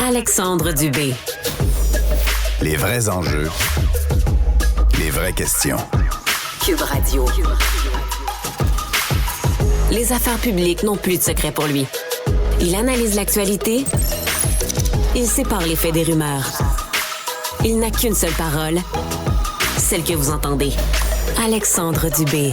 Alexandre Dubé. Les vrais enjeux, les vraies questions. Cube Radio. Les affaires publiques n'ont plus de secret pour lui. Il analyse l'actualité. Il sépare les faits des rumeurs. Il n'a qu'une seule parole, celle que vous entendez. Alexandre Dubé.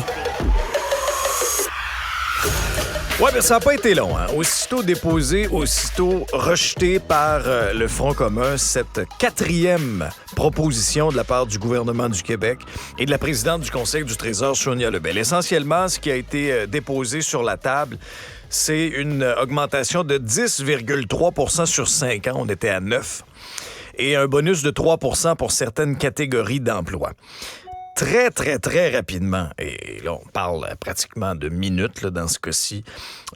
Oui, mais ça n'a pas été long. Aussitôt déposé, aussitôt rejeté par le Front commun, cette quatrième proposition de la part du gouvernement du Québec et de la présidente du Conseil du Trésor, Sonia Lebel. Essentiellement, ce qui a été déposé sur la table, c'est une augmentation de 10,3 % sur 5 ans. On était à 9. Et un bonus de 3 % pour certaines catégories d'emplois. Très, très, très rapidement, et là, on parle pratiquement de minutes là, dans ce cas-ci,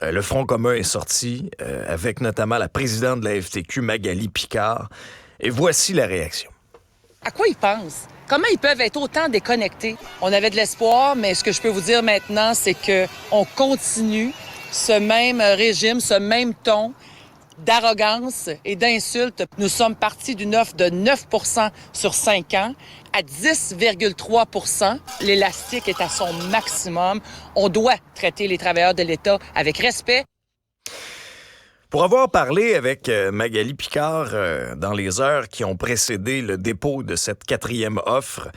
le Front commun est sorti avec notamment la présidente de la FTQ, Magali Picard, et voici la réaction. À quoi ils pensent? Comment ils peuvent être autant déconnectés? On avait de l'espoir, mais ce que je peux vous dire maintenant, c'est qu'on continue ce même régime, ce même ton d'arrogance et d'insultes. Nous sommes partis d'une offre de 9 % sur 5 ans à 10,3 %. L'élastique est à son maximum. On doit traiter les travailleurs de l'État avec respect. Pour avoir parlé avec Magali Picard dans les heures qui ont précédé le dépôt de cette quatrième offre,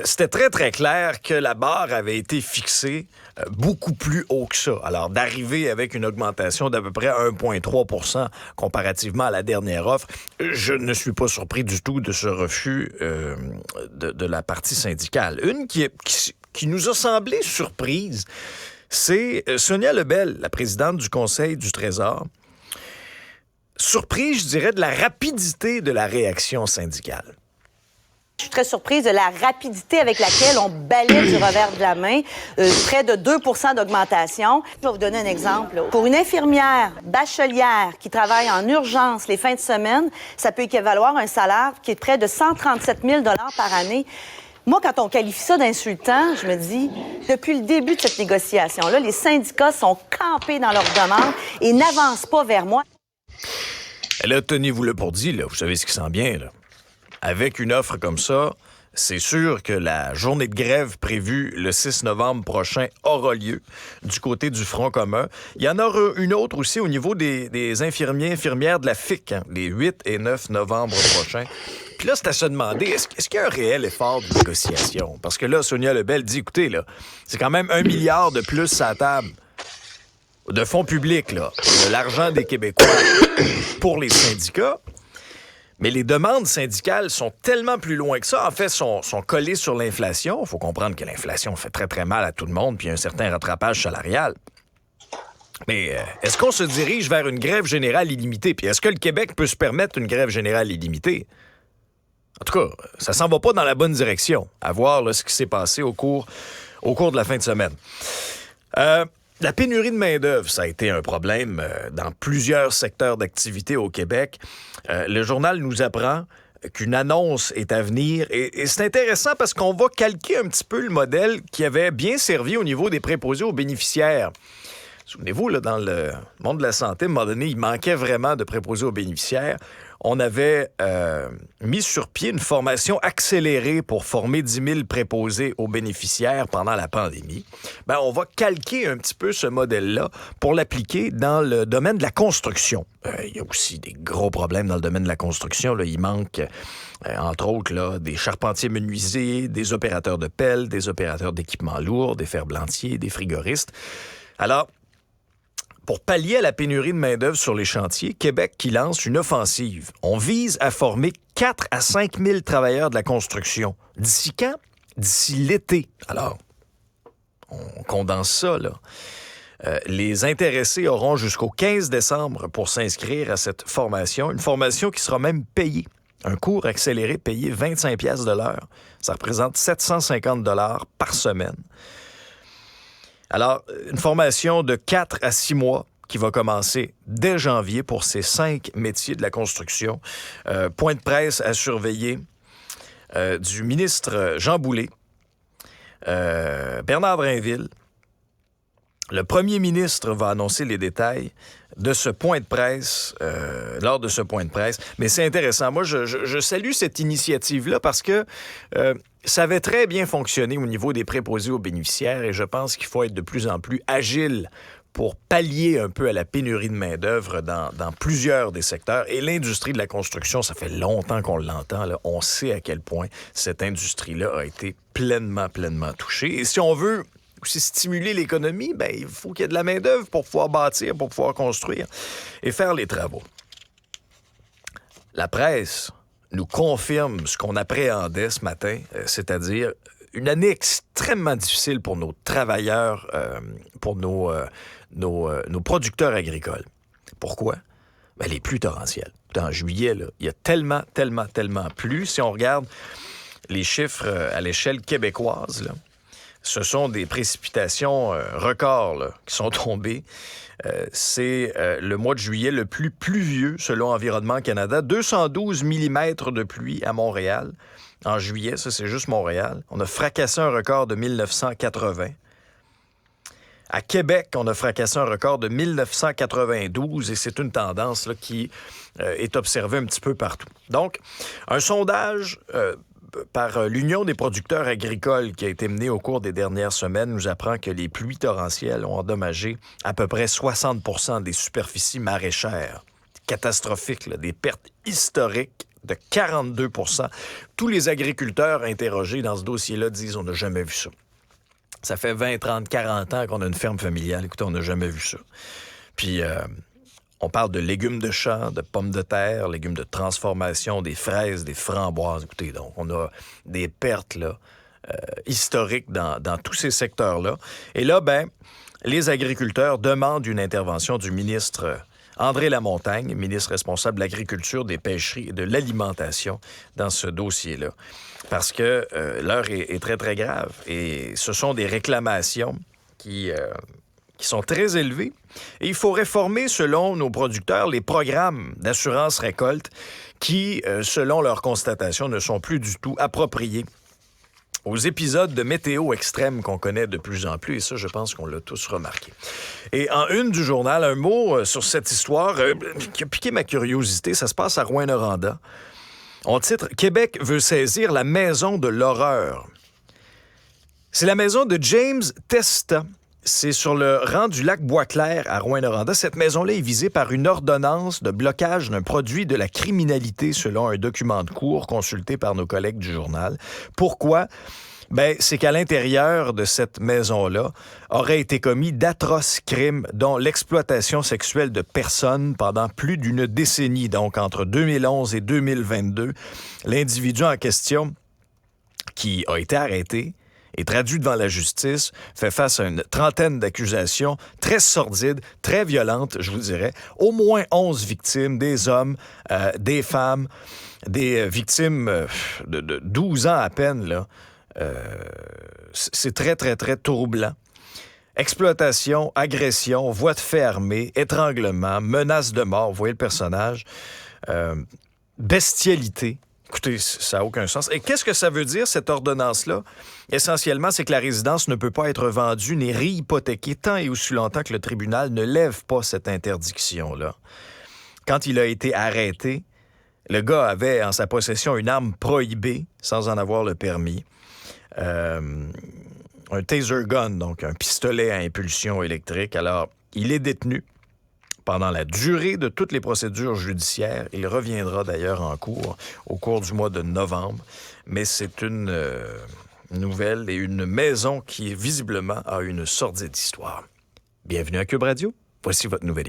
c'était très, très clair que la barre avait été fixée beaucoup plus haut que ça. Alors, d'arriver avec une augmentation d'à peu près 1,3 % comparativement à la dernière offre, je ne suis pas surpris du tout de ce refus de la partie syndicale. Une qui nous a semblé surprise, c'est Sonia Lebel, la présidente du Conseil du Trésor. Surprise, je dirais, de la rapidité de la réaction syndicale. Je suis très surprise de la rapidité avec laquelle on balaie du revers de la main près de 2 % d'augmentation. Je vais vous donner un exemple. Pour une infirmière bachelière qui travaille en urgence les fins de semaine, ça peut équivaloir à un salaire qui est près de 137 000 $ par année. Moi, quand on qualifie ça d'insultant, je me dis, depuis le début de cette négociation-là, les syndicats sont campés dans leurs demandes et n'avancent pas vers moi. Et là, tenez-vous-le pour dit, là, vous savez ce qui s'en vient, là. Avec une offre comme ça, c'est sûr que la journée de grève prévue le 6 novembre prochain aura lieu du côté du Front commun. Il y en aura une autre aussi au niveau des infirmières de la FIC, les 8 et 9 novembre prochains. Puis là, c'est à se demander, est-ce qu'il y a un réel effort de négociation? Parce que là, Sonia Lebel dit, écoutez, là, c'est quand même 1 milliard de plus à la table de fonds publics, là, de l'argent des Québécois pour les syndicats. Mais les demandes syndicales sont tellement plus loin que ça. En fait, sont collées sur l'inflation. Il faut comprendre que l'inflation fait très, très mal à tout le monde, puis il y a un certain rattrapage salarial. Mais est-ce qu'on se dirige vers une grève générale illimitée? Puis est-ce que le Québec peut se permettre une grève générale illimitée? En tout cas, ça s'en va pas dans la bonne direction. À voir là, ce qui s'est passé au cours de la fin de semaine. La pénurie de main-d'œuvre, ça a été un problème dans plusieurs secteurs d'activité au Québec. Le journal nous apprend qu'une annonce est à venir et c'est intéressant parce qu'on va calquer un petit peu le modèle qui avait bien servi au niveau des préposés aux bénéficiaires. Souvenez-vous, là, dans le monde de la santé, à un moment donné, il manquait vraiment de préposés aux bénéficiaires. On avait mis sur pied une formation accélérée pour former 10 000 préposés aux bénéficiaires pendant la pandémie. Ben, on va calquer un petit peu ce modèle-là pour l'appliquer dans le domaine de la construction. Il y a aussi des gros problèmes dans le domaine de la construction. Là. Il manque, entre autres, là, des charpentiers menuisiers, des opérateurs de pelle, des opérateurs d'équipements lourds, des ferblantiers, des frigoristes. Alors, pour pallier à la pénurie de main-d'œuvre sur les chantiers, Québec qui lance une offensive. On vise à former 4 à 5 000 travailleurs de la construction. D'ici quand? D'ici l'été. Alors, on condense ça, là. Les intéressés auront jusqu'au 15 décembre pour s'inscrire à cette formation. Une formation qui sera même payée. Un cours accéléré payé 25 $ de l'heure. Ça représente 750 $ par semaine. Alors, une formation de 4 à 6 mois qui va commencer dès janvier pour ces 5 métiers de la construction. Point de presse à surveiller du ministre Jean Boulet, Bernard Drainville, Le premier ministre va annoncer les détails de ce point de presse, lors de ce point de presse. Mais c'est intéressant. Moi, je salue cette initiative-là parce que ça avait très bien fonctionné au niveau des préposés aux bénéficiaires et je pense qu'il faut être de plus en plus agile pour pallier un peu à la pénurie de main-d'œuvre dans plusieurs des secteurs. Et l'industrie de la construction, ça fait longtemps qu'on l'entend, là. On sait à quel point cette industrie-là a été pleinement touchée. Et si on veut aussi stimuler l'économie, bien, il faut qu'il y ait de la main-d'œuvre pour pouvoir bâtir, pour pouvoir construire et faire les travaux. La presse nous confirme ce qu'on appréhendait ce matin, c'est-à-dire une année extrêmement difficile pour nos travailleurs, pour nos producteurs agricoles. Pourquoi? Bien, les pluies torrentielles. En juillet, là, il y a tellement plu. Si on regarde les chiffres à l'échelle québécoise, là, ce sont des précipitations records là, qui sont tombées. C'est le mois de juillet le plus pluvieux selon Environnement Canada. 212 mm de pluie à Montréal. En juillet, ça c'est juste Montréal. On a fracassé un record de 1980. À Québec, on a fracassé un record de 1992 et c'est une tendance là, qui est observée un petit peu partout. Donc, un sondage par l'Union des producteurs agricoles qui a été menée au cours des dernières semaines nous apprend que les pluies torrentielles ont endommagé à peu près 60% des superficies maraîchères. Catastrophique, là, des pertes historiques de 42%. Tous les agriculteurs interrogés dans ce dossier-là disent « on n'a jamais vu ça ». Ça fait 20, 30, 40 ans qu'on a une ferme familiale. Écoutez, on n'a jamais vu ça. Puis, on parle de légumes de champ, de pommes de terre, légumes de transformation, des fraises, des framboises. Écoutez, donc, on a des pertes là, historiques dans tous ces secteurs-là. Et là, ben, les agriculteurs demandent une intervention du ministre André Lamontagne, ministre responsable de l'Agriculture, des Pêcheries et de l'Alimentation dans ce dossier-là. Parce que l'heure est très, très grave. Et ce sont des réclamations qui sont très élevées. Et il faut réformer, selon nos producteurs, les programmes d'assurance récolte qui, selon leurs constatations, ne sont plus du tout appropriés aux épisodes de météo extrême qu'on connaît de plus en plus. Et ça, je pense qu'on l'a tous remarqué. Et en une du journal, un mot sur cette histoire qui a piqué ma curiosité. Ça se passe à Rouyn-Noranda. On titre « Québec veut saisir la maison de l'horreur ». C'est la maison de James Testa. C'est sur le rang du lac Boisclair à Rouyn-Noranda. Cette maison-là est visée par une ordonnance de blocage d'un produit de la criminalité selon un document de cour consulté par nos collègues du journal. Pourquoi? Ben, c'est qu'à l'intérieur de cette maison-là aurait été commis d'atroces crimes, dont l'exploitation sexuelle de personnes pendant plus d'une décennie. Donc, entre 2011 et 2022, l'individu en question, qui a été arrêté et traduit devant la justice, fait face à une trentaine d'accusations très sordides, très violentes, je vous dirais. Au moins 11 victimes, des hommes, des femmes, des victimes de 12 ans à peine, là. C'est très, très, très troublant. Exploitation, agression, voie de fait armée, étranglement, menace de mort, vous voyez le personnage, bestialité. Écoutez, ça n'a aucun sens. Et qu'est-ce que ça veut dire, cette ordonnance-là? Essentiellement, c'est que la résidence ne peut pas être vendue ni réhypothéquée tant et aussi longtemps que le tribunal ne lève pas cette interdiction-là. Quand il a été arrêté, le gars avait en sa possession une arme prohibée, sans en avoir le permis. Un taser gun, donc un pistolet à impulsion électrique. Alors, il est détenu pendant la durée de toutes les procédures judiciaires. Il reviendra d'ailleurs en cours au cours du mois de novembre. Mais c'est une nouvelle et une maison qui, visiblement, a une sordide histoire. Bienvenue à Cube Radio. Voici votre nouvelle